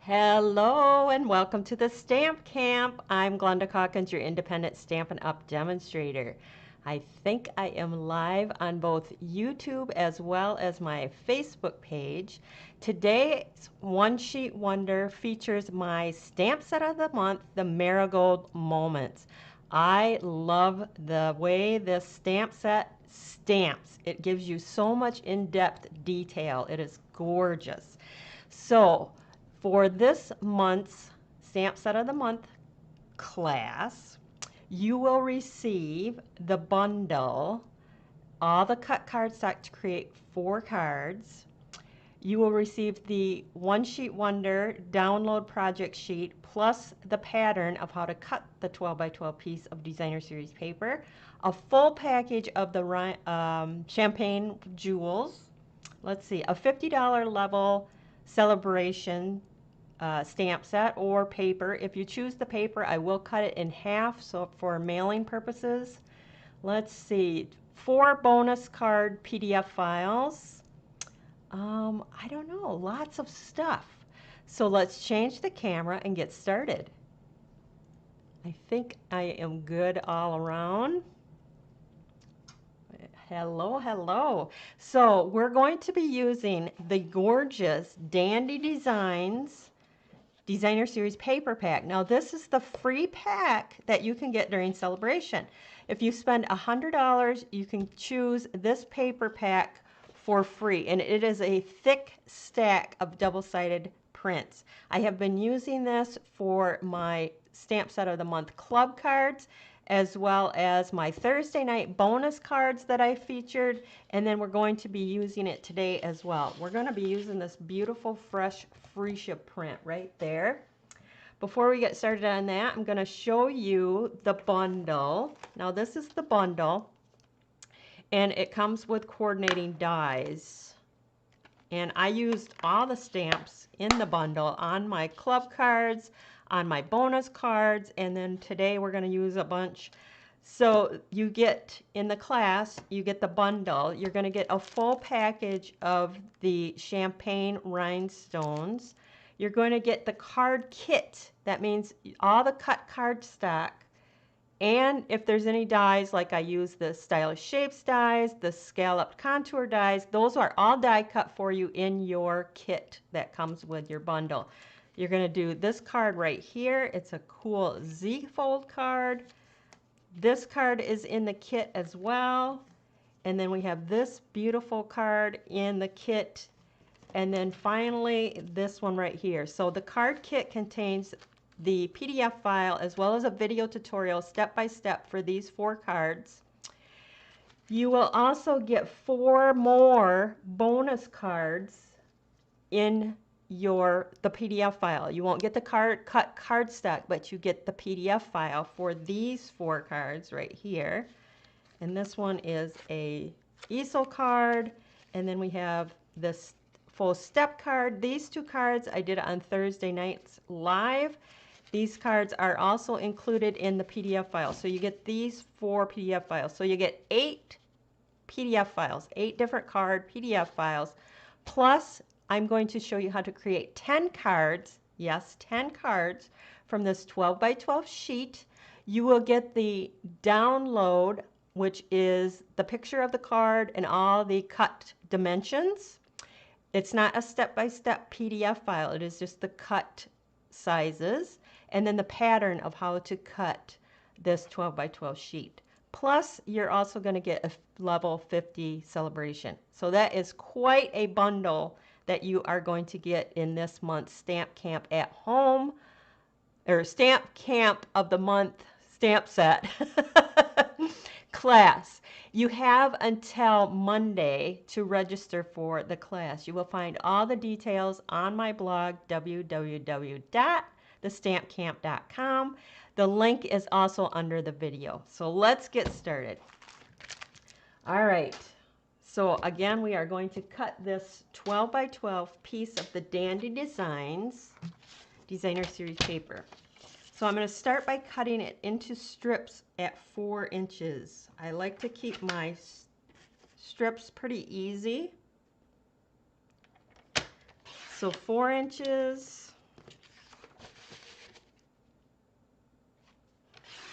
Hello and welcome to the Stamp Camp. I'm Glenda Calkins, your independent Stampin' Up! Demonstrator. I think I am live on both YouTube as well as my Facebook page. Today's One Sheet Wonder features my stamp set of the month, the Marigold Moments. I love the way this stamp set stamps. It gives you so much in-depth detail. It is gorgeous. So, for this month's Stamp Set of the Month class, you will receive the bundle, all the cut cardstock to create 4 cards. You will receive the One Sheet Wonder download project sheet plus the pattern of how to cut the 12 by 12 piece of designer series paper, a full package of the champagne jewels. Let's see, a $50 level Sale-a-bration stamp set or paper. If you choose the paper, I will cut it in half so for mailing purposes. Let's see, 4 bonus card PDF files. I don't know, lots of stuff. So let's change the camera and get started. I think I am good all around. Hello, hello. So we're going to be using the gorgeous Dandy Designs Designer Series Paper Pack. Now this is the free pack that you can get during Sale-a-bration. If you spend $100, you can choose this paper pack for free, and it is a thick stack of double-sided prints. I have been using this for my Stamp Set of the Month club cards, as well as my Thursday night bonus cards that I featured, and then we're going to be using it today as well. We're going to be using this beautiful fresh freesia print right there. Before we get started on that, I'm going to show you the bundle. Now this is the bundle, and it comes with coordinating dies. And I used all the stamps in the bundle on my club cards, on my bonus cards, and then today we're going to use a bunch. So you get, in the class, you get the bundle. You're going to get a full package of the champagne rhinestones. You're going to get the card kit. That means all the cut cardstock. And if there's any dies, like I use the Stylish Shapes dies, the Scalloped Contour dies, those are all die cut for you in your kit that comes with your bundle. You're going to do this card right here. It's a cool Z-fold card. This card is in the kit as well. And then we have this beautiful card in the kit. And then finally, this one right here. So the card kit contains the PDF file as well as a video tutorial step by step for these 4 cards. You will also get 4 more bonus cards in the PDF file. You won't get the cut cardstock, but you get the PDF file for these 4 cards right here. And this one is a easel card, and then we have this full step card. These 2 cards I did on Thursday nights live. These cards are also included in the PDF file. So you get these 4 PDF files. So you get 8 PDF files, 8 different card PDF files, plus I'm going to show you how to create 10 cards, yes, 10 cards from this 12 by 12 sheet. You will get the download, which is the picture of the card and all the cut dimensions. It's not a step-by-step PDF file. It is just the cut sizes and then the pattern of how to cut this 12 by 12 sheet. Plus, you're also going to get a level 50 Sale-a-bration. So that is quite a bundle that you are going to get in this month's Stamp Camp at Home, or Stamp Camp of the Month Stamp Set class. You have until Monday to register for the class. You will find all the details on my blog, www.TheStampCamp.com. The link is also under the video. So let's get started. All right. So again, we are going to cut this 12 by 12 piece of the Dandy Designs Designer Series paper. So I'm going to start by cutting it into strips at 4 inches. I like to keep my strips pretty easy. So 4 inches,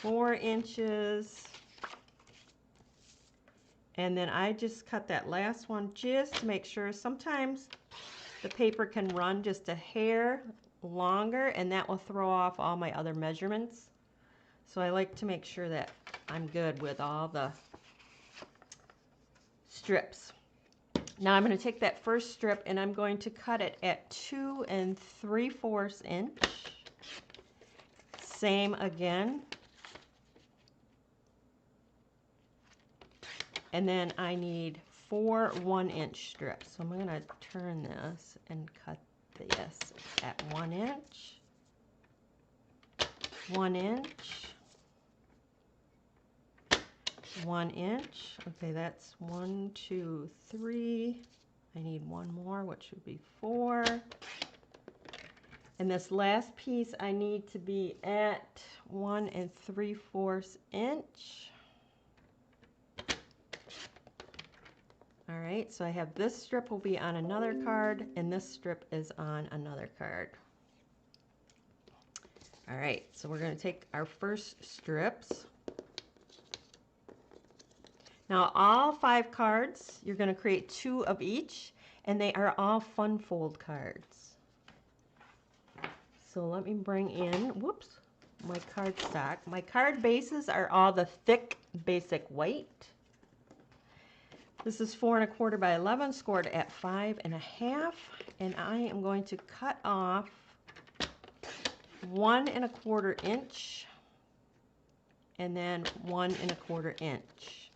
4 inches. And then I just cut that last one just to make sure. Sometimes the paper can run just a hair longer, and that will throw off all my other measurements. So I like to make sure that I'm good with all the strips. Now I'm going to take that first strip and I'm going to cut it at 2 3/4 inch. Same again. And then I need 4 1-inch strips. So I'm going to turn this and cut this at 1 inch, 1 inch, 1 inch. Okay, that's 1, 2, 3. I need one more, which would be 4. And this last piece I need to be at 1 3/4 inch. All right, so I have this strip will be on another card, and this strip is on another card. All right, so we're going to take our first strips. Now, all 5 cards, you're going to create 2 of each, and they are all fun fold cards. So let me bring in, whoops, my card stock. My card bases are all the thick basic white. This is 4 1/4 by 11, scored at 5 1/2, and I am going to cut off 1 1/4 inch, and then 1 1/4 inch.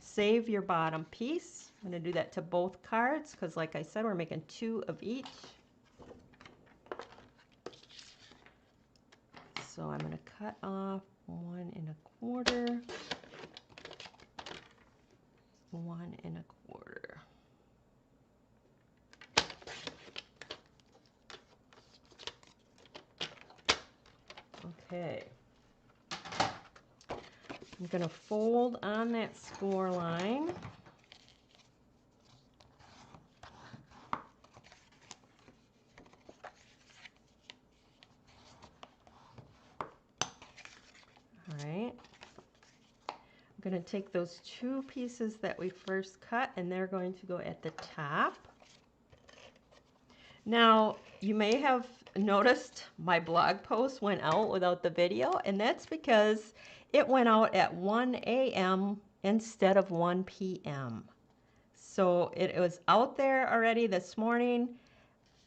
Save your bottom piece. I'm going to do that to both cards because, like I said, we're making 2 of each. So I'm going to cut off 1 1/4. 1 1/4. Okay. I'm going to fold on that score line. All right. I'm going to take those 2 pieces that we first cut, and they're going to go at the top. Now, you may have noticed my blog post went out without the video, and that's because it went out at 1 a.m. instead of 1 p.m. So it was out there already this morning.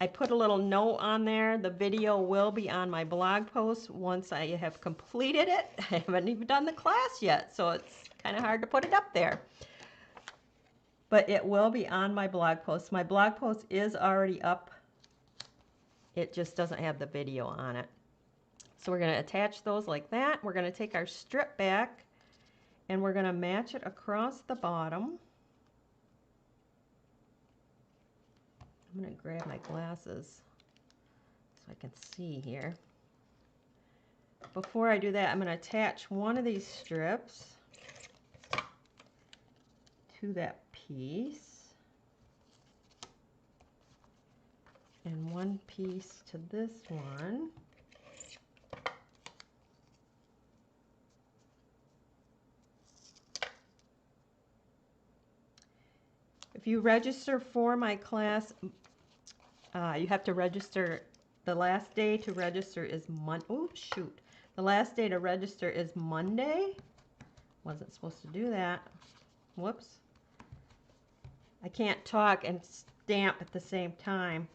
I put a little note on there. The video will be on my blog post once I have completed it. I haven't even done the class yet, so it's kind of hard to put it up there. But it will be on my blog post. My blog post is already up. It just doesn't have the video on it. So we're going to attach those like that. We're going to take our strip back and we're going to match it across the bottom. I'm going to grab my glasses so I can see here. Before I do that, I'm going to attach one of these strips to that piece and one piece to this one. If you register for my class, you have to register. The last day to register is the last day to register is Monday. Wasn't supposed to do that. Whoops. I can't talk and stamp at the same time.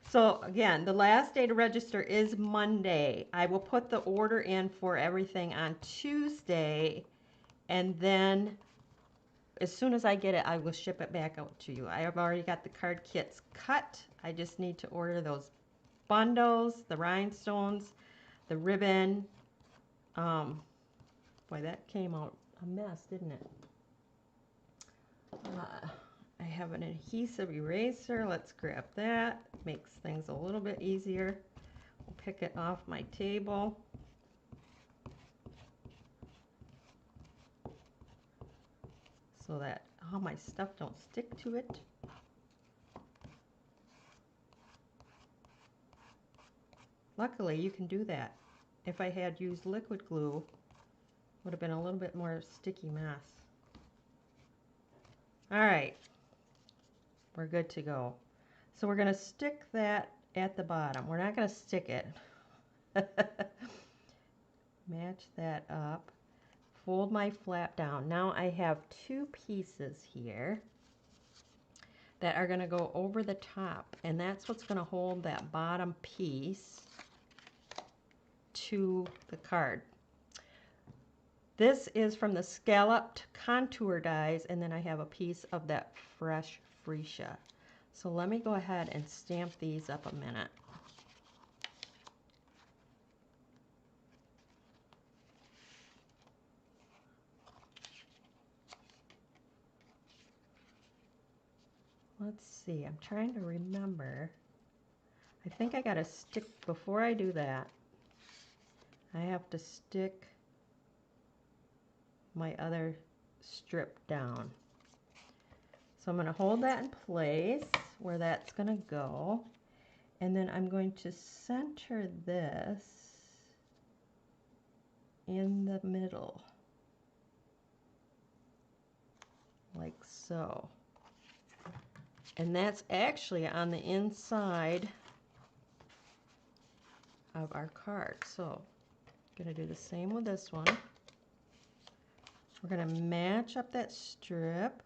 So again, the last day to register is Monday. I will put the order in for everything on Tuesday, and then as soon as I get it, I will ship it back out to you. I have already got the card kits cut. I just need to order those bundles, the rhinestones, the ribbon. Boy, that came out a mess, didn't it? I have an adhesive eraser. Let's grab that. Makes things a little bit easier. We'll pick it off my table. So that all my stuff don't stick to it. Luckily, you can do that. If I had used liquid glue, Would have been a little bit more sticky mess. All right, we're good to go. So we're going to stick that at the bottom. We're not going to stick it. Match that up. Fold my flap down. Now I have two pieces here that are going to go over the top, and that's what's going to hold that bottom piece to the card. This is from the scalloped contour dies, and then I have a piece of that fresh freesia. So let me go ahead and stamp these up a minute. Let's see, I'm trying to remember. I think I got to stick, before I do that, I have to stick my other strip down. So I'm going to hold that in place where that's going to go. And then I'm going to center this in the middle, like so. And that's actually on the inside of our card. So I'm going to do the same with this one. We're going to match up that strip.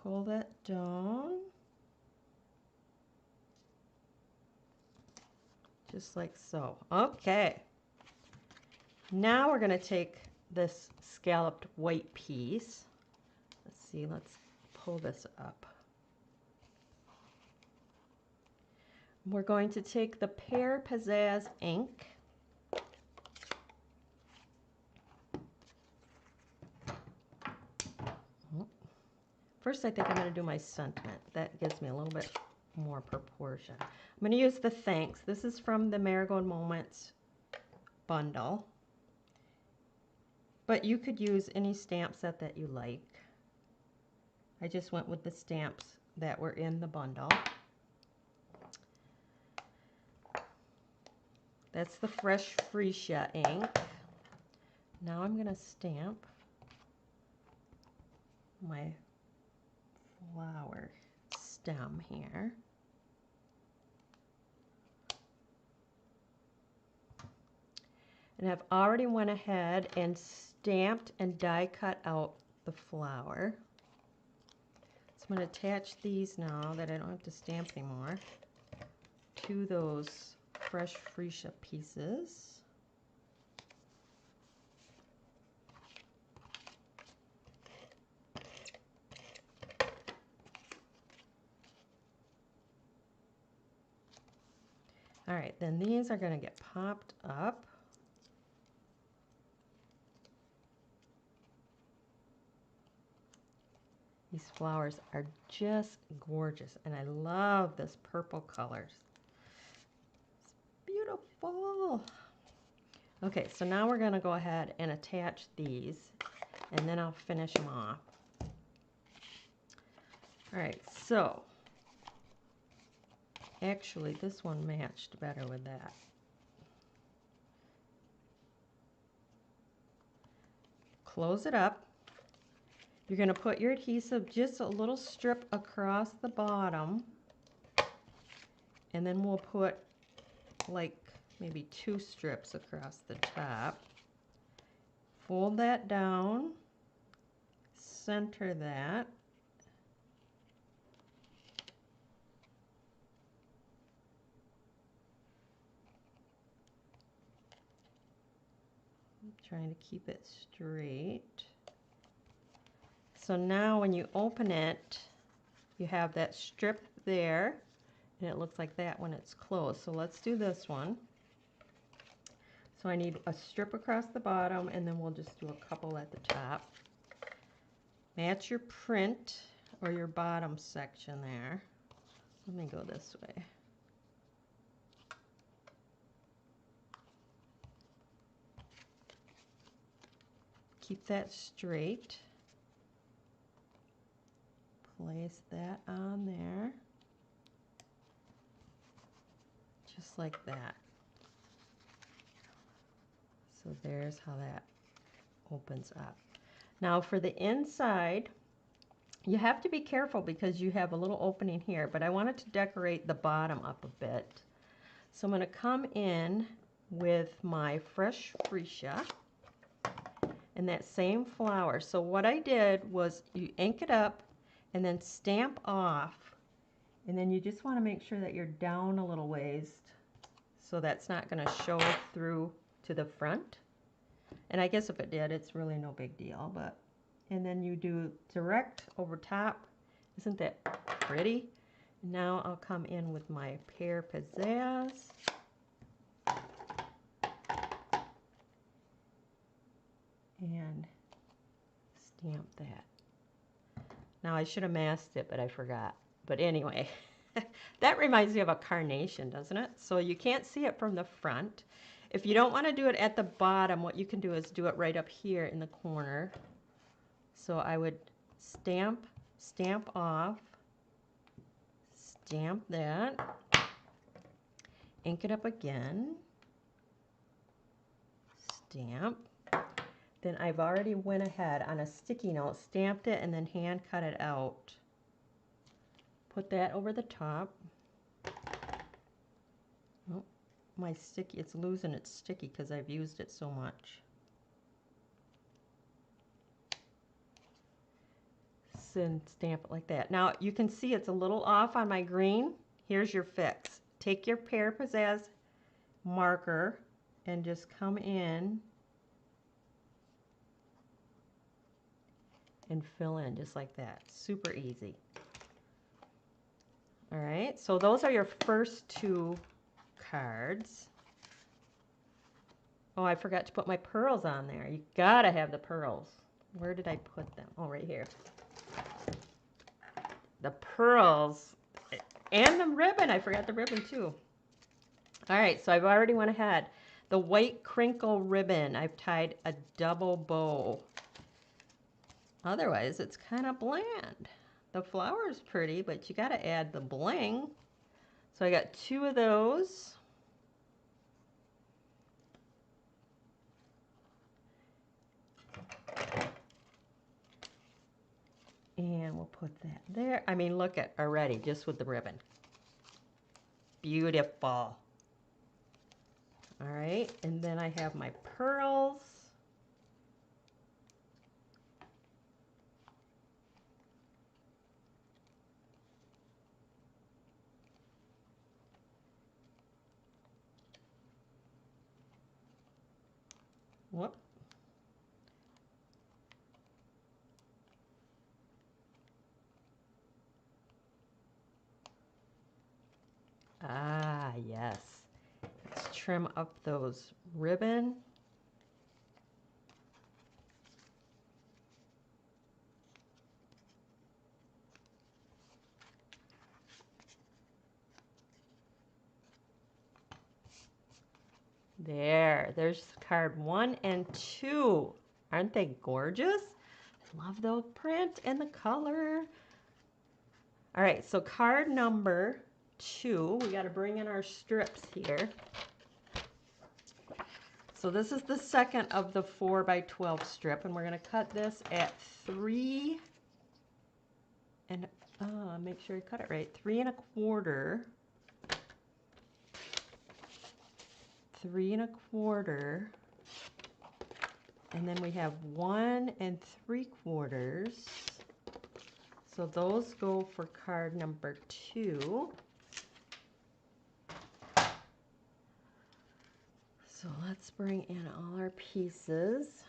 Pull that down. Just like so. Okay. Now we're going to take this scalloped white piece. Let's see, let's pull this up. We're going to take the Pear Pizzazz ink. First, I think I'm going to do my sentiment. That gives me a little bit more proportion. I'm going to use the Thanks. This is from the Marigold Moments bundle. But you could use any stamp set that you like. I just went with the stamps that were in the bundle. That's the Fresh Freesia ink. Now I'm going to stamp my flower stem here. And I've already went ahead and stamped and die cut out the flower. So I'm going to attach these now that I don't have to stamp anymore to those Fresh Freesia pieces. All right, then these are going to get popped up. These flowers are just gorgeous, and I love this purple color. It's beautiful. Okay, so now we're going to go ahead and attach these, and then I'll finish them off. All right, so actually this one matched better with that. Close it up. You're going to put your adhesive just a little strip across the bottom, and then we'll put like maybe 2 strips across the top. Fold that down, center that. I'm trying to keep it straight. So now when you open it, you have that strip there, and it looks like that when it's closed. So let's do this one. So I need a strip across the bottom, and then we'll just do a couple at the top. Match your print or your bottom section there. Let me go this way. Keep that straight. Place that on there. just like that. So there's how that opens up. Now for the inside, you have to be careful because you have a little opening here, but I wanted to decorate the bottom up a bit. So I'm going to come in with my fresh freesia and that same flower. So what I did was you ink it up and then stamp off, and then you just want to make sure that you're down a little ways so that's not going to show through to the front. And I guess if it did, it's really no big deal. But and then you do direct over top. Isn't that pretty? Now I'll come in with my pear pizzazz. And stamp that. Now I should have masked it, but I forgot. But anyway, that reminds me of a carnation, doesn't it? So you can't see it from the front. If you don't want to do it at the bottom, what you can do is do it right up here in the corner. So I would stamp off, stamp that, ink it up again, stamp. Then I've already went ahead on a sticky note, stamped it, and then hand cut it out. Put that over the top. Oh, my sticky, it's losing its sticky because I've used it so much. And stamp it like that. Now you can see it's a little off on my green. Here's your fix. Take your pear pizzazz marker and just come in and fill in just like that. Super easy. All right, so those are your first two cards. Oh, I forgot to put my pearls on there. You gotta have the pearls. Where did I put them? Oh, right here. The pearls and the ribbon. I forgot the ribbon too. All right, so I've already went ahead. The white crinkle ribbon, I've tied a double bow. Otherwise, it's kind of bland. The flower's pretty, but you got to add the bling. So I got two of those. And we'll put that there. I mean, look at already, just with the ribbon. Beautiful. All right, and then I have my pearls. Whoop. Ah, yes. Let's trim up those ribbon. There's card 1 and 2. Aren't they gorgeous? I love the print and the color. All right, so card number 2, we got to bring in our strips here. So this is the second of the 4x12 strip, and we're going to cut this at 3 and make sure you cut it right. 3 1/4. 3 1/4. And then we have 1 3/4. So those go for card number 2. So let's bring in all our pieces.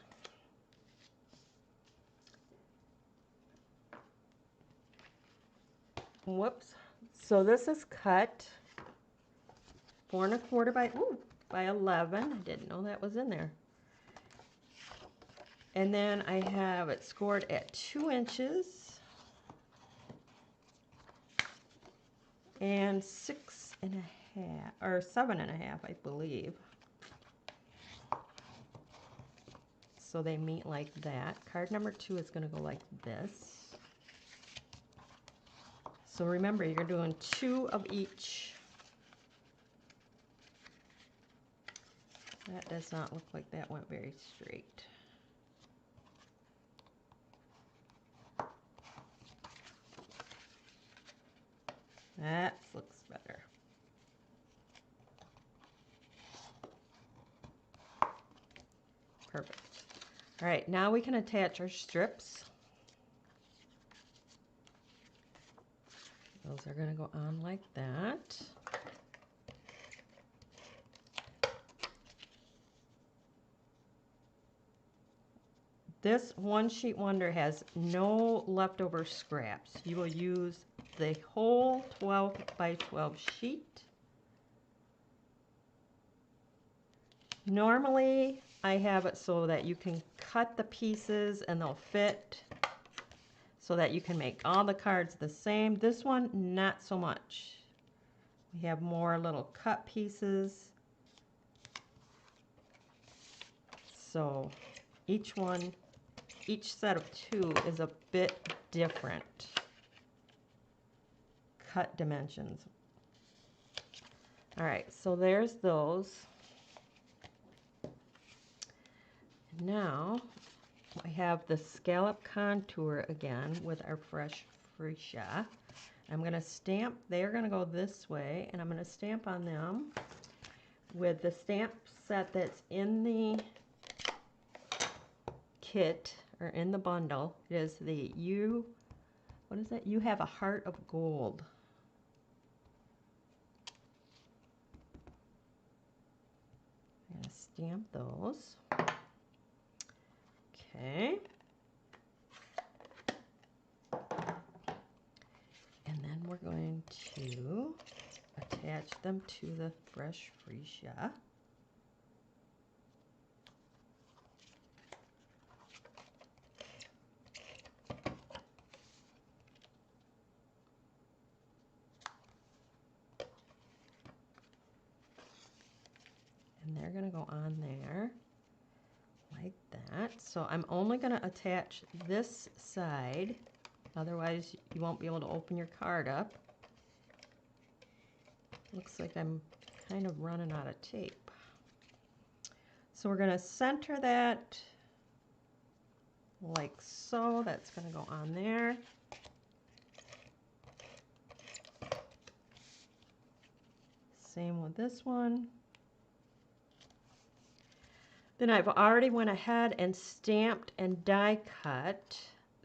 Whoops. So this is cut 4 1/4 by 11. I didn't know that was in there. And then I have it scored at 2 inches and 6 1/2 or 7 1/2, I believe. So they meet like that. Card number 2 is going to go like this. So remember, you're doing 2 of each That does not look like that went very straight. That looks better. Perfect. All right, now we can attach our strips. Those are going to go on like that. This One Sheet Wonder has no leftover scraps. You will use the whole 12 by 12 sheet. Normally, I have it so that you can cut the pieces and they'll fit so that you can make all the cards the same. This one, not so much. We have more little cut pieces. So each set of 2 is a bit different cut dimensions. All right, so there's those. Now I have the scallop contour again with our fresh freesia. I'm going to stamp, they're going to go this way, and I'm going to stamp on them with the stamp set that's in the kit or in the bundle. It is the what is it? You Have a Heart of Gold. I'm going to stamp those. Okay. And then we're going to attach them to the fresh freesia. And they're going to go on there like that. So I'm only going to attach this side, otherwise you won't be able to open your card up. Looks like I'm kind of running out of tape. So we're going to center that like so. That's going to go on there. Same with this one. Then I've already went ahead and stamped and die cut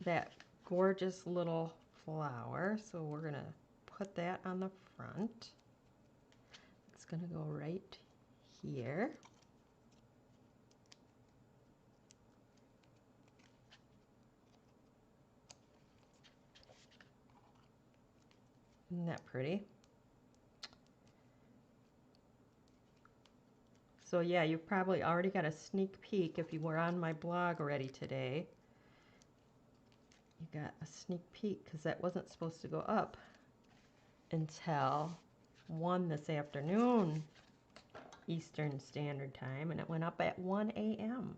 that gorgeous little flower. So we're going to put that on the front. It's going to go right here. Isn't that pretty? So yeah, you've probably already got a sneak peek if you were on my blog already today. You got a sneak peek because that wasn't supposed to go up until 1 this afternoon Eastern Standard Time, and it went up at 1 a.m.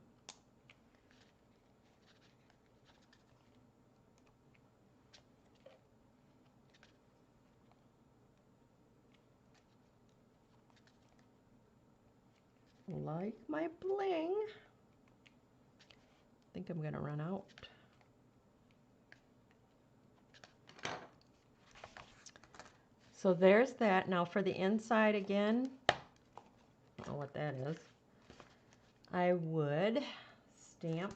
Like my bling. I think I'm gonna run out. So there's that. Now for the inside again, I don't know what that is. I would stamp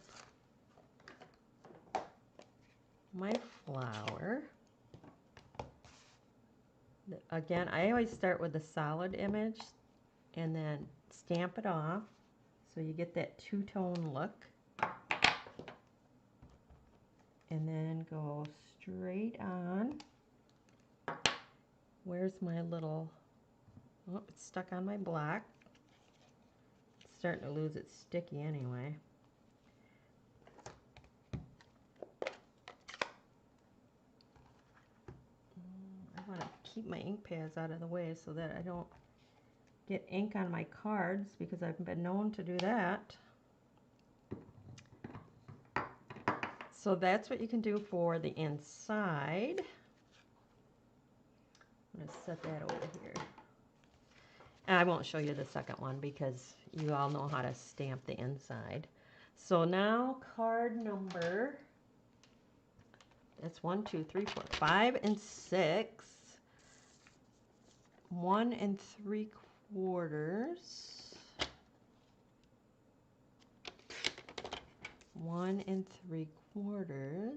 my flower. Again, I always start with a solid image and then stamp it off so you get that two-tone look. And then go straight on. Where's my little, oh, it's stuck on my block. It's starting to lose its sticky anyway. I want to keep my ink pads out of the way so that I don't get ink on my cards, because I've been known to do that. So that's what you can do for the inside. I'm going to set that over here. And I won't show you the second one because you all know how to stamp the inside. So now card number, that's 1, 2, 3, 4, 5, and 6. 1 3/4. 1 3/4.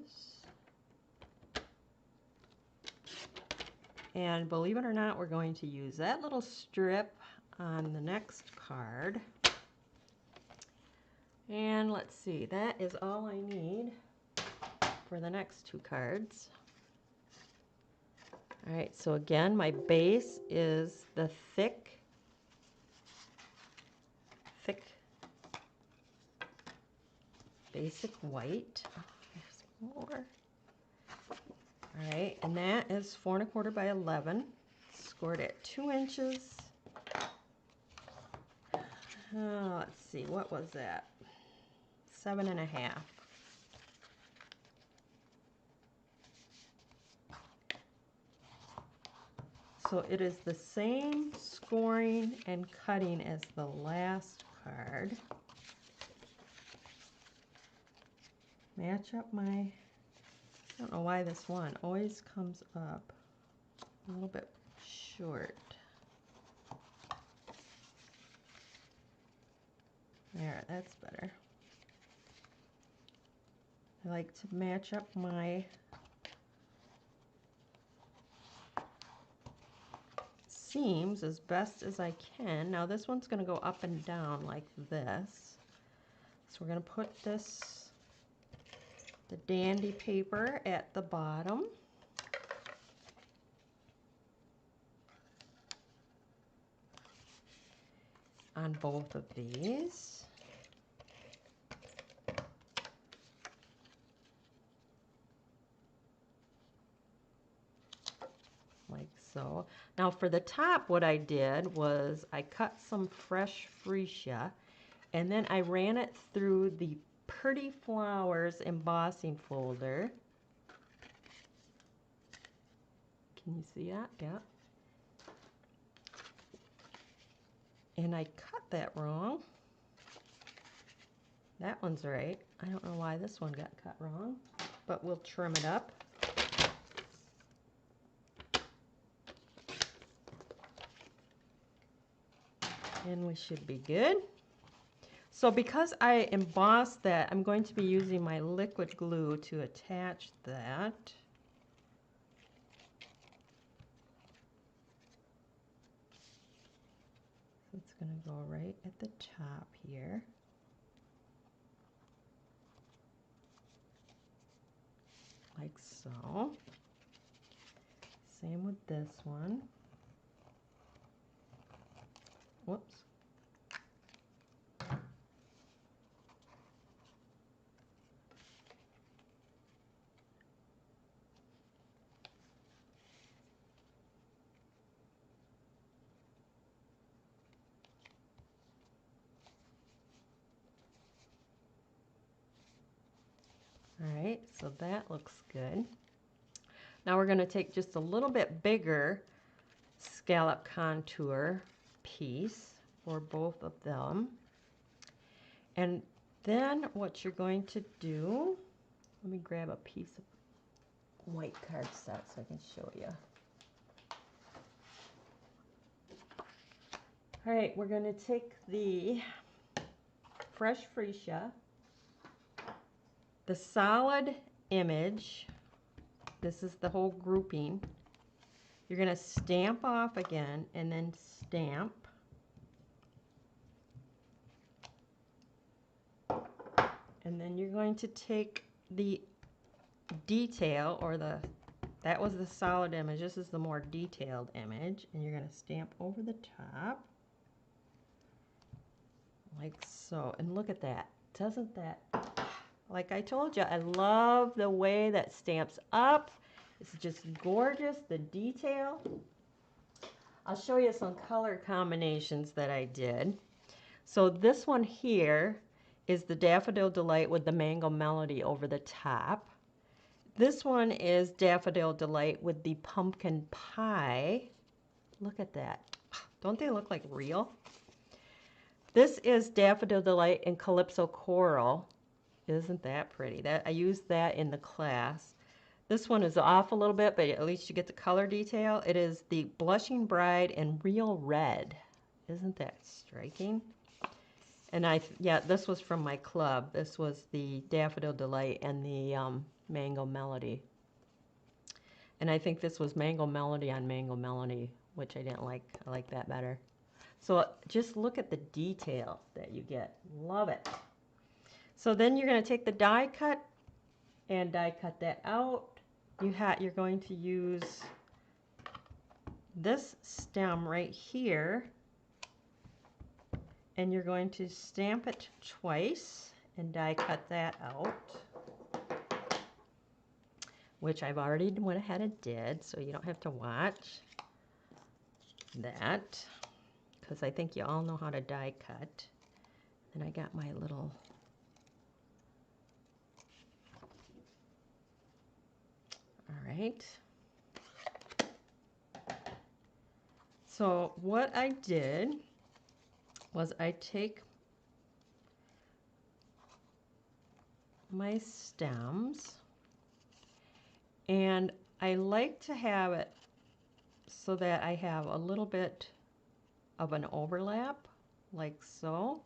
And believe it or not, we're going to use that little strip on the next card. And let's see, that is all I need for the next 2 cards. All right, so again, my base is the thick basic white. Oh, there's more. All right, and that is 4 1/4 by 11, scored at 2 inches. Let's see, what was that? 7 1/2. So it is the same scoring and cutting as the last card. Match up my, I don't know why this one always comes up a little bit short. There, that's better. I like to match up my seams as best as I can. Now this one's going to go up and down like this. So we're going to put this, the dandy paper at the bottom. On both of these. Like so. Now for the top, what I did was I cut some fresh freesia and then I ran it through the Pretty Flowers embossing folder. Can you see that? Yeah. And I cut that wrong. That one's right. I don't know why this one got cut wrong, but we'll trim it up. And we should be good. So because I embossed that, I'm going to be using my liquid glue to attach that. So it's going to go right at the top here. Like so. Same with this one. Whoops. All right, so that looks good. Now we're going to take just a little bit bigger scallop contour piece for both of them. And then what you're going to do, let me grab a piece of white cardstock so I can show you. All right, we're going to take the fresh freesia, the solid image, this is the whole grouping. You're going to stamp off again and then stamp. And then you're going to take the detail, or that was the solid image, this is the more detailed image, and you're going to stamp over the top. Like so. And look at that. Doesn't that, like I told you, I love the way that stamps up. It's just gorgeous, the detail. I'll show you some color combinations that I did. So this one here is the Daffodil Delight with the Mango Melody over the top. This one is Daffodil Delight with the Pumpkin Pie. Look at that. Don't they look like real? This is Daffodil Delight in Calypso Coral. Isn't that pretty? I used that in the class. This one is off a little bit, but at least you get the color detail. It is the Blushing Bride in Real Red. Isn't that striking? And yeah, this was from my club. This was the Daffodil Delight and the Mango Melody. And I think this was Mango Melody on Mango Melody, which I didn't like. I like that better. So just look at the detail that you get. Love it. So then you're going to take the die cut and die cut that out. You're going to use this stem right here, and you're going to stamp it twice and die cut that out, which I've already went ahead and did, so you don't have to watch that, because I think you all know how to die cut. And I got my little all right. So what I did was I take my stems, and I like to have it so that I have a little bit of an overlap, like so.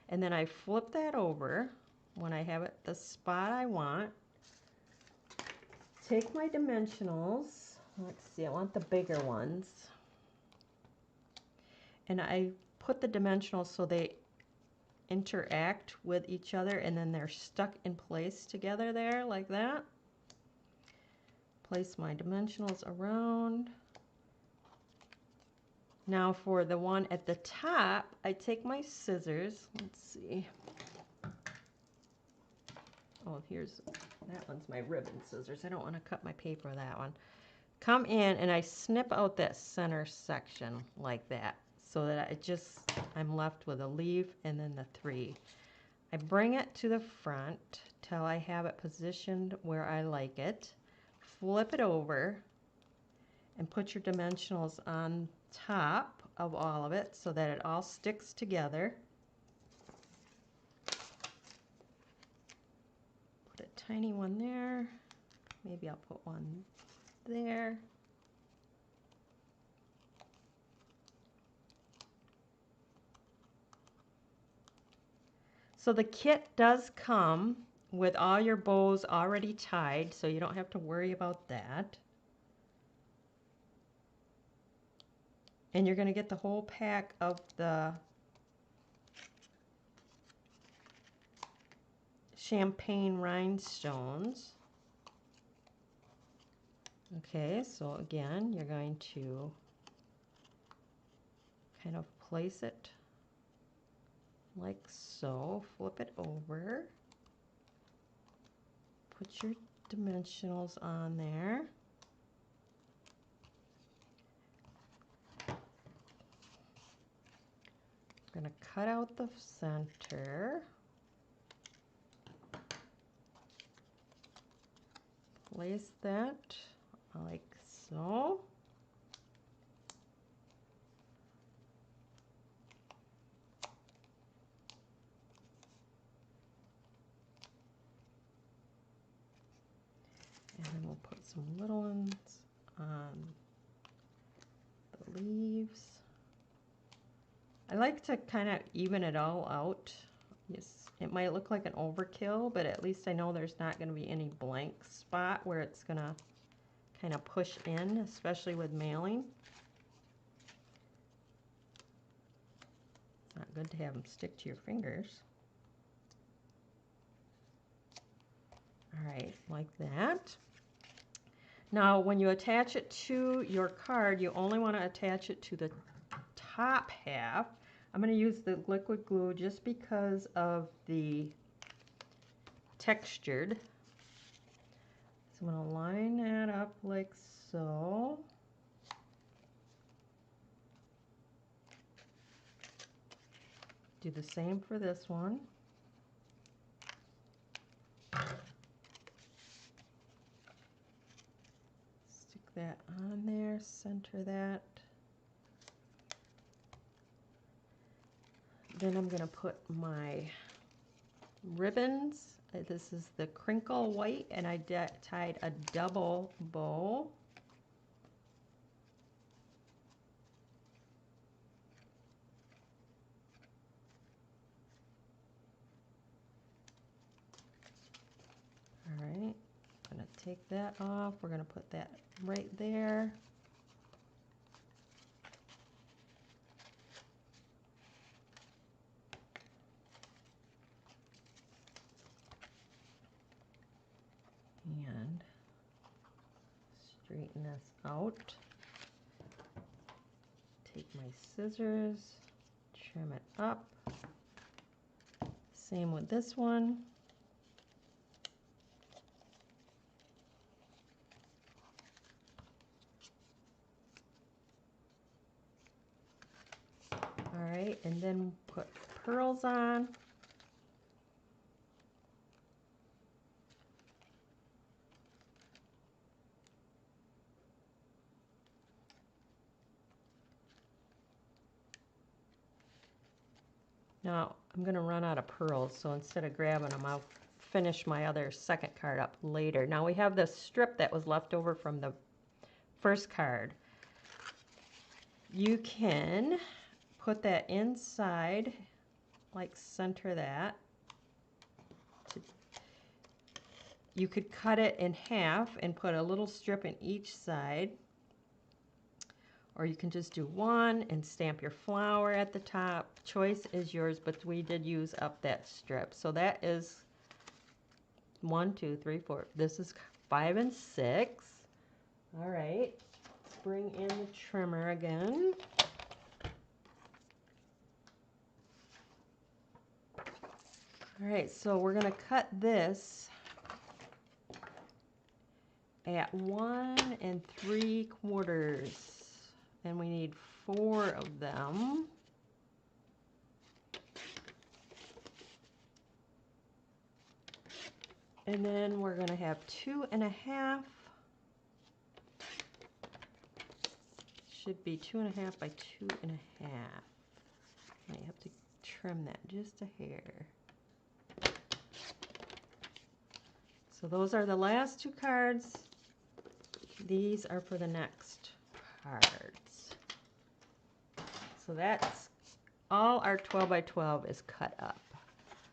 And then I flip that over when I have it the spot I want. Take my dimensionals. Let's see, I want the bigger ones. And I put the dimensionals so they interact with each other, and then they're stuck in place together there, like that. Place my dimensionals around. Now for the one at the top, I take my scissors. Let's see. Oh, that one's my ribbon scissors. I don't want to cut my paper with that one. Come in and I snip out that center section like that, so that I'm left with a leaf and then the three. I bring it to the front till I have it positioned where I like it. Flip it over and put your dimensionals on top of all of it so that it all sticks together. Put a tiny one there. Maybe I'll put one there. So the kit does come with all your bows already tied, so you don't have to worry about that. And you're going to get the whole pack of the champagne rhinestones. Okay, so again, you're going to kind of place it like so, flip it over, put your dimensionals on there. I'm going to cut out the center. Place that like so. And then we'll put some little ones on the leaves. I like to kind of even it all out. Yes, it might look like an overkill, but at least I know there's not going to be any blank spot where it's going to kind of push in, especially with mailing. It's not good to have them stick to your fingers. All right, like that. Now, when you attach it to your card, you only want to attach it to the top half. I'm going to use the liquid glue just because of the textured. So I'm going to line that up like so. Do the same for this one. Stick that on there, center that. Then I'm going to put my ribbons. This is the crinkle white, and I tied a double bow. All right, I'm going to take that off. We're going to put that right there. And straighten this out. Take my scissors, trim it up. Same with this one. All right, and then put pearls on. Now, I'm going to run out of pearls, so instead of grabbing them, I'll finish my other second card up later. Now, we have this strip that was left over from the first card. You can put that inside, like center that. You could cut it in half and put a little strip in each side. Or you can just do one and stamp your flower at the top. Choice is yours, but we did use up that strip. So that is 1, 2, 3, 4. This is 5 and 6. All right. Let's bring in the trimmer again. All right, so we're going to cut this at 1 3/4. And we need 4 of them. And then we're going to have 2 1/2. Should be 2 1/2 by 2 1/2. I have to trim that just a hair. So those are the last 2 cards. These are for the next cards. So that's all our 12 by 12 is cut up.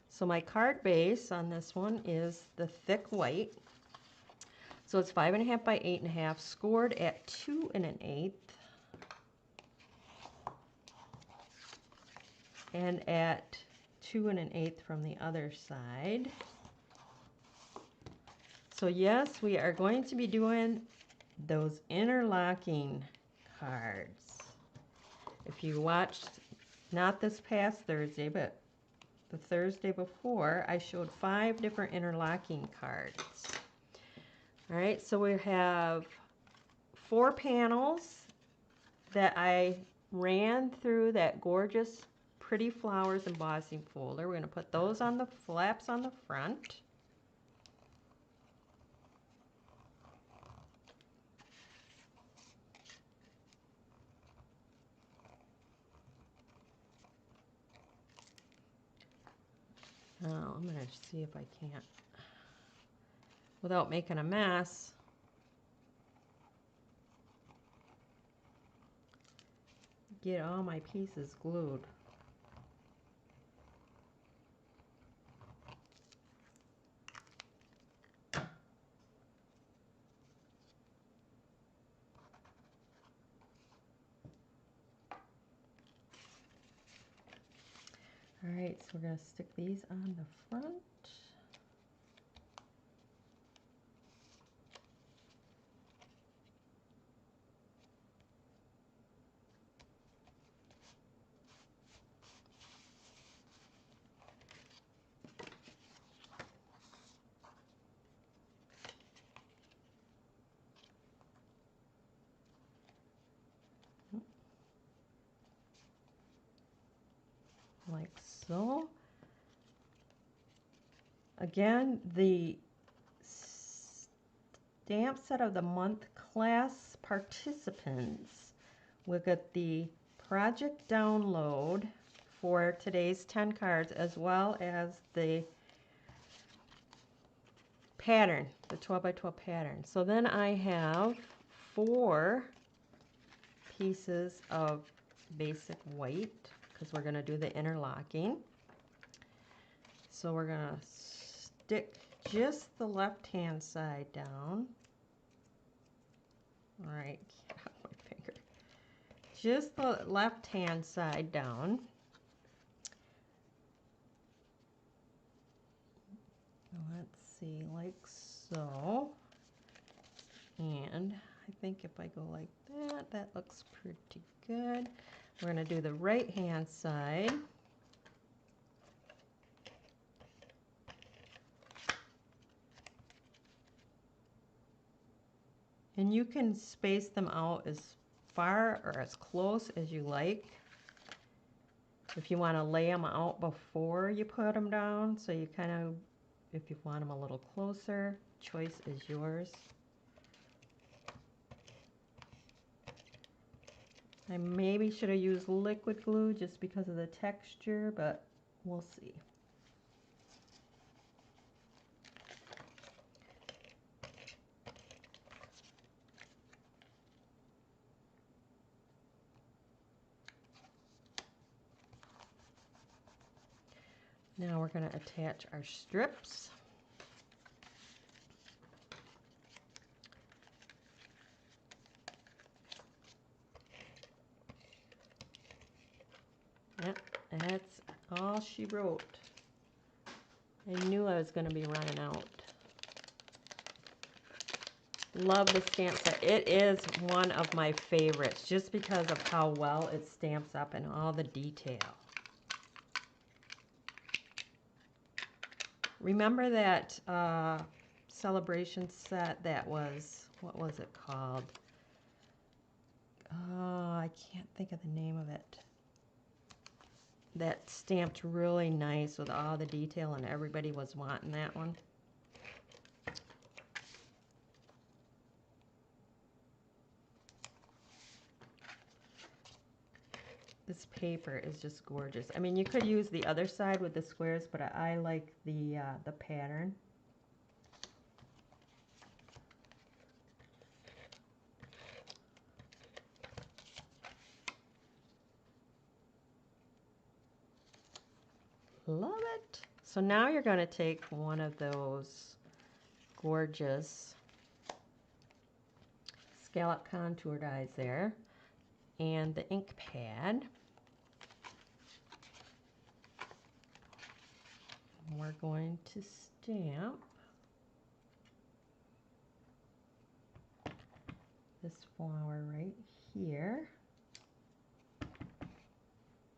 So my card base on this one is the thick white. So it's 5 1/2 by 8 1/2, scored at 2 1/8. And at 2 1/8 from the other side. So yes, we are going to be doing those interlocking cards. If you watched, not this past Thursday, but the Thursday before, I showed 5 different interlocking cards. All right, so we have 4 panels that I ran through that gorgeous Pretty Flowers embossing folder. We're going to put those on the flaps on the front. Now, I'm going to see if I can't, without making a mess, get all my pieces glued. All right, so we're going to stick these on the front. Like so. Again, the stamp set of the month class participants will get the project download for today's 10 cards, as well as the pattern, the 12 by 12 pattern. So then I have 4 pieces of basic white because we're going to do the interlocking. So we're going to stick just the left hand side down. All right, get out my finger. Just the left hand side down. Let's see, like so. And I think if I go like that, that looks pretty good. We're going to do the right hand side. And you can space them out as far or as close as you like. If you want to lay them out before you put them down, so you kind of, if you want them a little closer, choice is yours. I maybe should have used liquid glue just because of the texture, but we'll see. Now we're going to attach our strips. Yep, that's all she wrote. I knew I was going to be running out. Love the stamp set. It is one of my favorites just because of how well it stamps up and all the detail. Remember that Sale-a-bration set that was, what was it called? Oh, I can't think of the name of it. That stamped really nice with all the detail, and everybody was wanting that one. This paper is just gorgeous. I mean, you could use the other side with the squares, but I like the pattern. Love it. So now you're going to take one of those gorgeous scallop contour dies there and the ink pad. We're going to stamp this flower right here.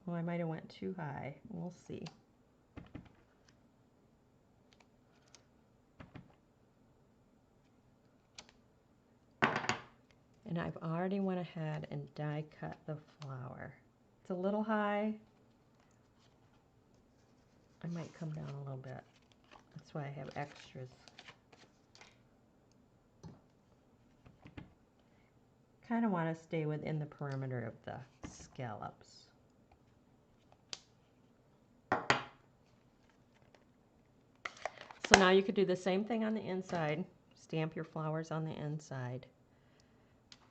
Oh, I might have went too high. We'll see. And I've already went ahead and die cut the flower. It's a little high. I might come down a little bit. That's why I have extras. Kind of want to stay within the perimeter of the scallops. So now you could do the same thing on the inside. Stamp your flowers on the inside.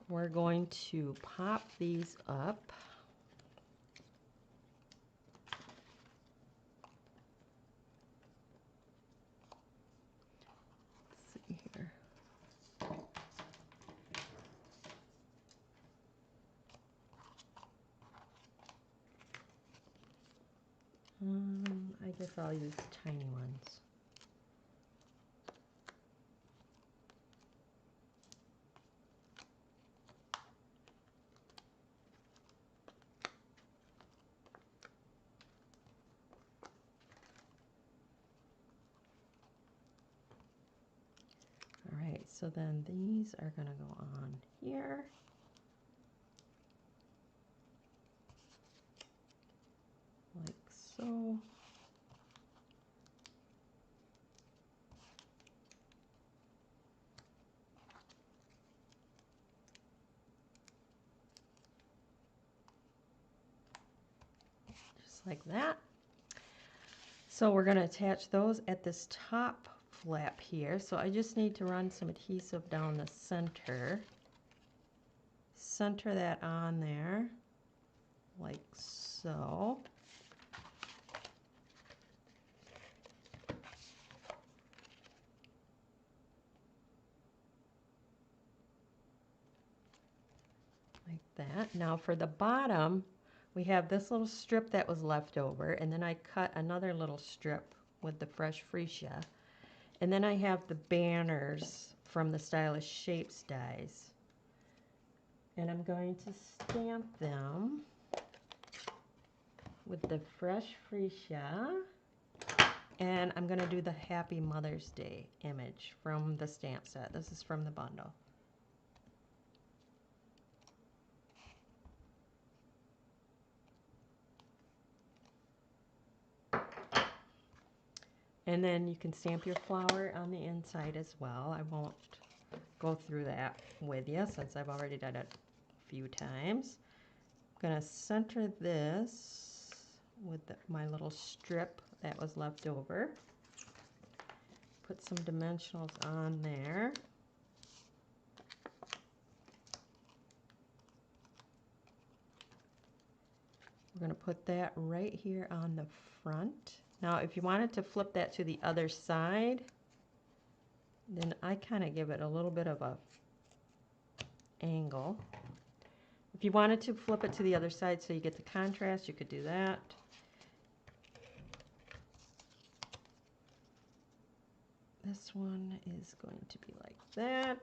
We're going to pop these up. Let's see here. I guess I'll use tiny ones. All right, so then these are going to go on here. Like so. just like that. So we're going to attach those at this top flap here. So I just need to run some adhesive down the center. Center that on there, like so. Like that. Now for the bottom, we have this little strip that was left over, and then I cut another little strip with the fresh freesia. And then I have the banners from the Stylish Shapes dies. And I'm going to stamp them with the fresh freesia. And I'm going to do the Happy Mother's Day image from the stamp set. This is from the bundle. And then you can stamp your flower on the inside as well. I won't go through that with you since I've already done it a few times. I'm going to center this with my little strip that was left over. Put some dimensionals on there. We're going to put that right here on the front. Now, if you wanted to flip that to the other side, then I kind of give it a little bit of a angle. If you wanted to flip it to the other side so you get the contrast, you could do that. This one is going to be like that.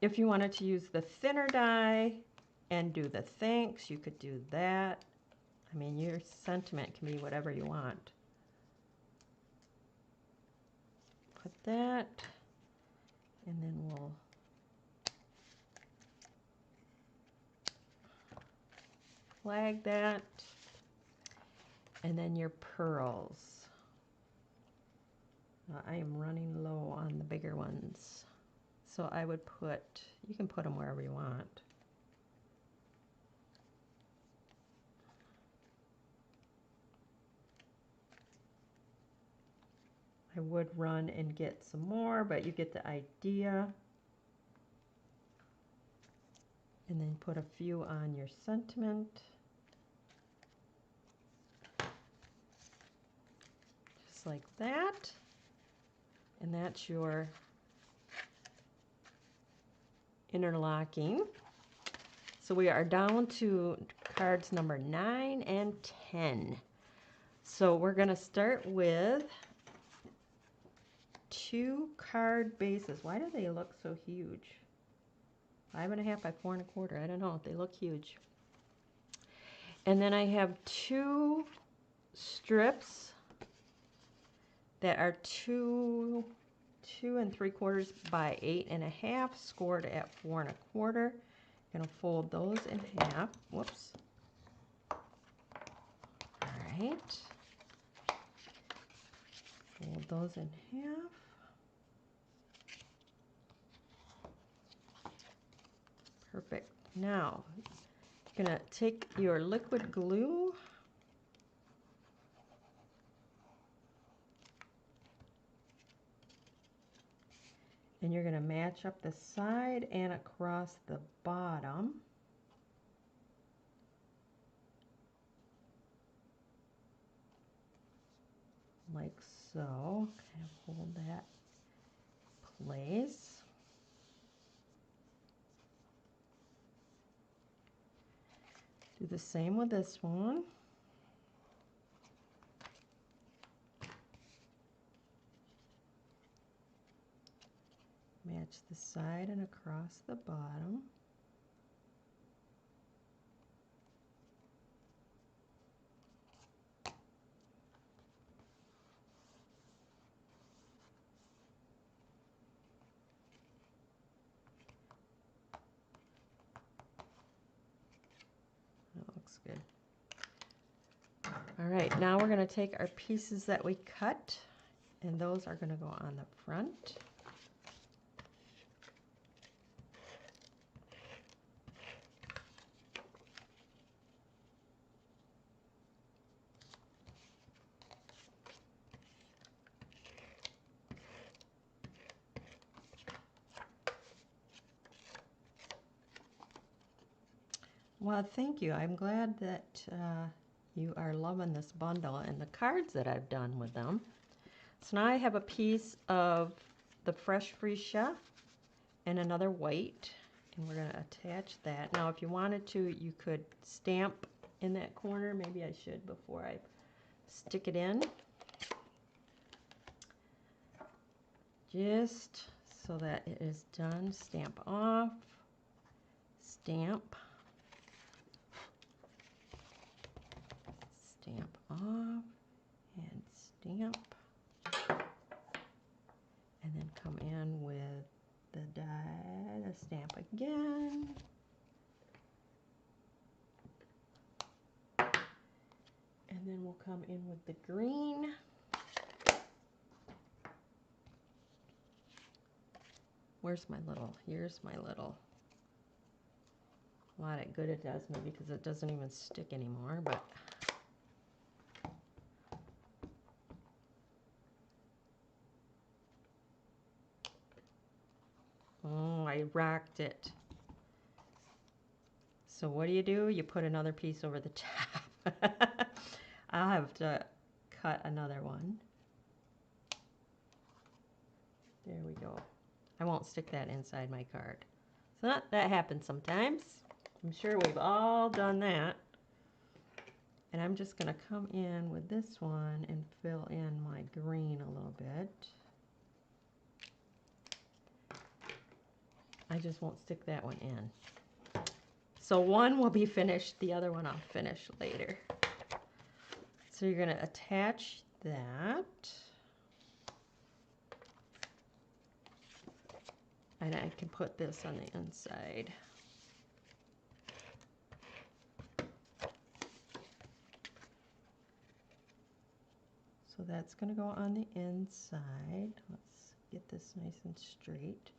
If you wanted to use the thinner die and do the thanks, you could do that. I mean, your sentiment can be whatever you want. Put that, and then we'll flag that, and then your pearls. I am running low on the bigger ones, so I would put, you can put them wherever you want. I would run and get some more, but you get the idea. And then put a few on your sentiment. Just like that. And that's your interlocking. So we are down to cards number 9 and 10. So we're going to start with 2 card bases. Why do they look so huge? 5.5 by 4 1/4. I don't know. They look huge. And then I have 2 strips that are 2 3/4 by 8.5, scored at 4 1/4. Gonna fold those in half. Whoops. All right. Fold those in half. Perfect. Now, you're gonna take your liquid glue and you're gonna match up the side and across the bottom. Like so. Kind of hold that place. Do the same with this one. Match the side and across the bottom. That looks good. All right, now we're going to take our pieces that we cut, and those are going to go on the front. Well, thank you. I'm glad that you are loving this bundle and the cards that I've done with them. So now I have a piece of the Fresh Freesia and another white, and we're going to attach that. Now, if you wanted to, you could stamp in that corner. Maybe I should before I stick it in. Just so that it is done. Stamp off, stamp, stamp off, and stamp. And then come in with the die, the stamp again. And then we'll come in with the green. Where's my little, here's my little. A lot of good it does me because it doesn't even stick anymore, but oh, I rocked it. So what do? You put another piece over the top. I'll have to cut another one. There we go. I won't stick that inside my card. So that happens sometimes. I'm sure we've all done that. And I'm just going to come in with this one and fill in my green a little bit. I just won't stick that one in. So one will be finished, the other one I'll finish later. So you're going to attach that. And I can put this on the inside. So that's going to go on the inside. Let's get this nice and straight.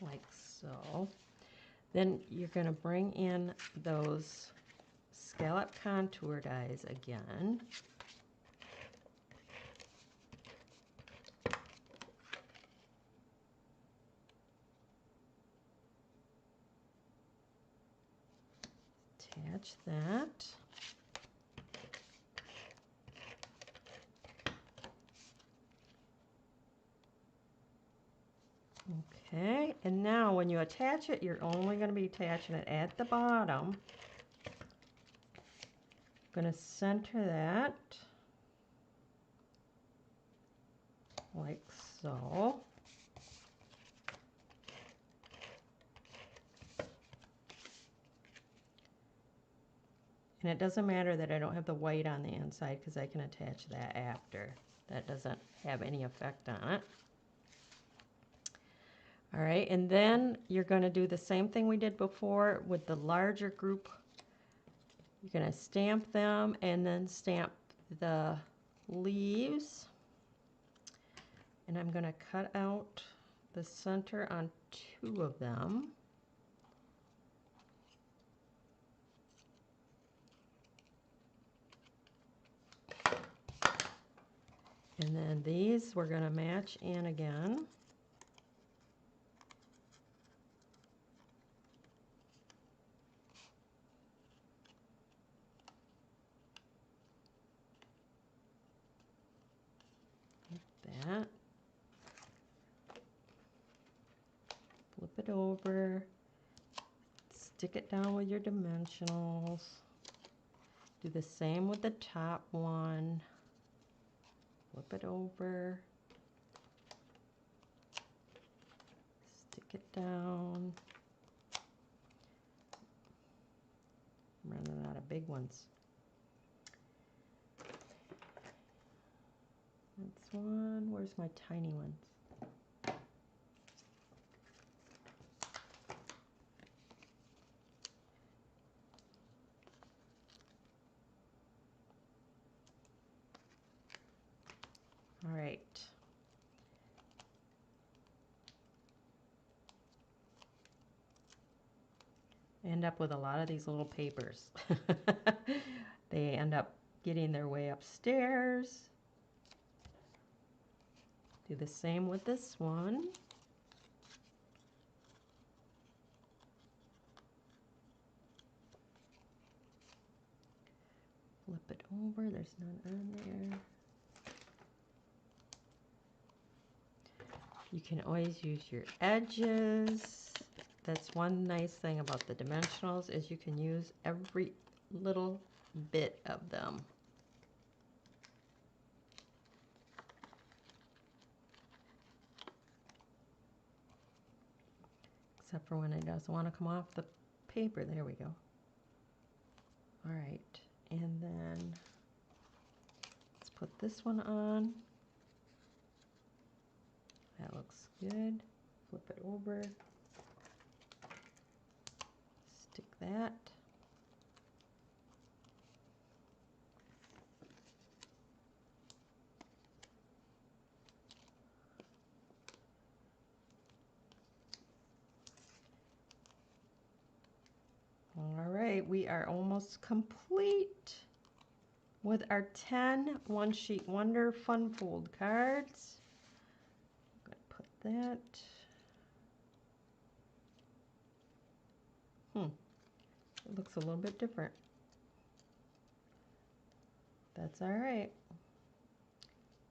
Like so. Then you're going to bring in those scallop contour dies again. Attach that. Okay, and now when you attach it, you're only going to be attaching it at the bottom. I'm going to center that like so. And it doesn't matter that I don't have the white on the inside because I can attach that after. That doesn't have any effect on it. All right, and then you're going to do the same thing we did before with the larger group. You're going to stamp them and then stamp the leaves. And I'm going to cut out the center on 2 of them. And then these we're going to match in again. Like that. Flip it over. Stick it down with your dimensionals. Do the same with the top one. Flip it over. Stick it down. I'm running out of big ones. That's one. Where's my tiny ones? All right. End up with a lot of these little papers. They end up getting their way upstairs. Do the same with this one. Flip it over, there's none on there. You can always use your edges. That's one nice thing about the dimensionals is you can use every little bit of them. Except for when it doesn't want to come off the paper. There we go. All right, and then let's put this one on. That looks good. Flip it over. Stick that. All right, we are almost complete with our 10 One Sheet Wonder Fun Fold cards. I'm going to put that. It looks a little bit different. That's all right.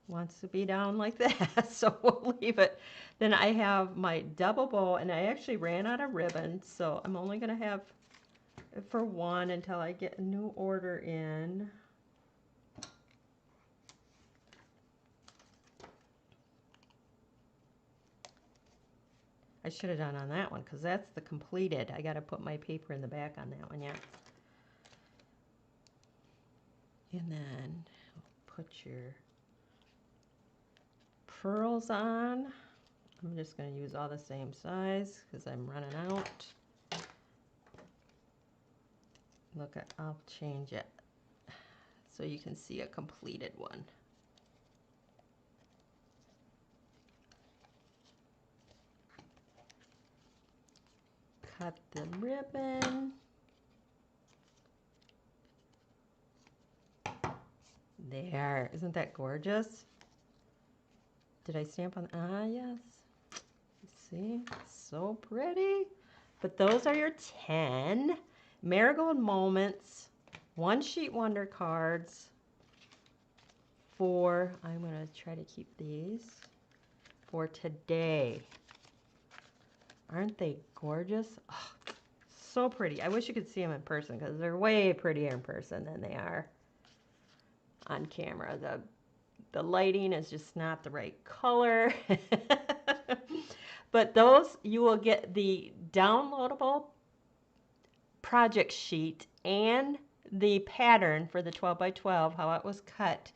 Wants to be down like that, so we'll leave it. Then I have my double bow, and I actually ran out of ribbon, so I'm only going to have it for one until I get a new order in. I should have done on that one because that's the completed. I got to put my paper in the back on that one, yeah. And then put your pearls on. I'm just going to use all the same size because I'm running out. Look, I'll change it so you can see a completed one. Cut the ribbon. There, isn't that gorgeous? Did I stamp on? Ah, yes. See, so pretty. But those are your 10 Marigold Moments One Sheet Wonder cards for, I'm going to try to keep these for today. Aren't they gorgeous? Oh, so pretty. I wish you could see them in person because they're way prettier in person than they are on camera. The lighting is just not the right color. But those, you will get the downloadable project sheet and the pattern for the 12 by 12, how it was cut.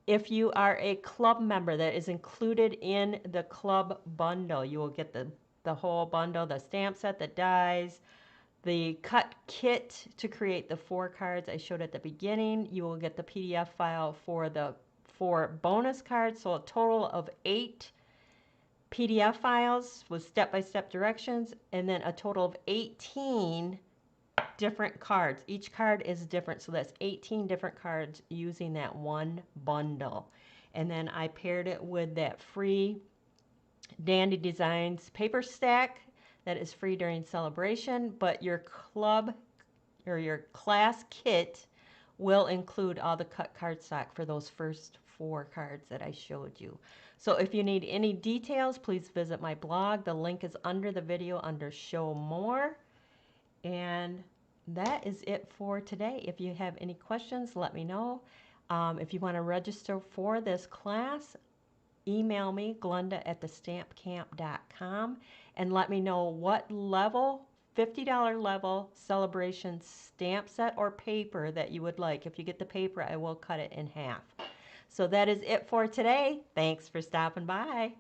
If you are a club member, that is included in the club bundle. You will get the whole bundle, the stamp set, the dies, the cut kit to create the 4 cards I showed at the beginning. You will get the PDF file for the 4 bonus cards, so a total of 8 PDF files with step-by-step directions, and then a total of 18 different cards. Each card is different, so that's 18 different cards using that one bundle. And then I paired it with that free Dandy Designs paper stack that is free during celebration, but your club or your class kit will include all the cut cardstock for those first 4 cards that I showed you. So if you need any details, please visit my blog. The link is under the video under Show More. And that is it for today. If you have any questions, let me know. If you want to register for this class, email me, glenda@TheStampCamp.com, and let me know what level, $50 level celebration stamp set or paper that you would like. If you get the paper, I will cut it in half. So that is it for today. Thanks for stopping by.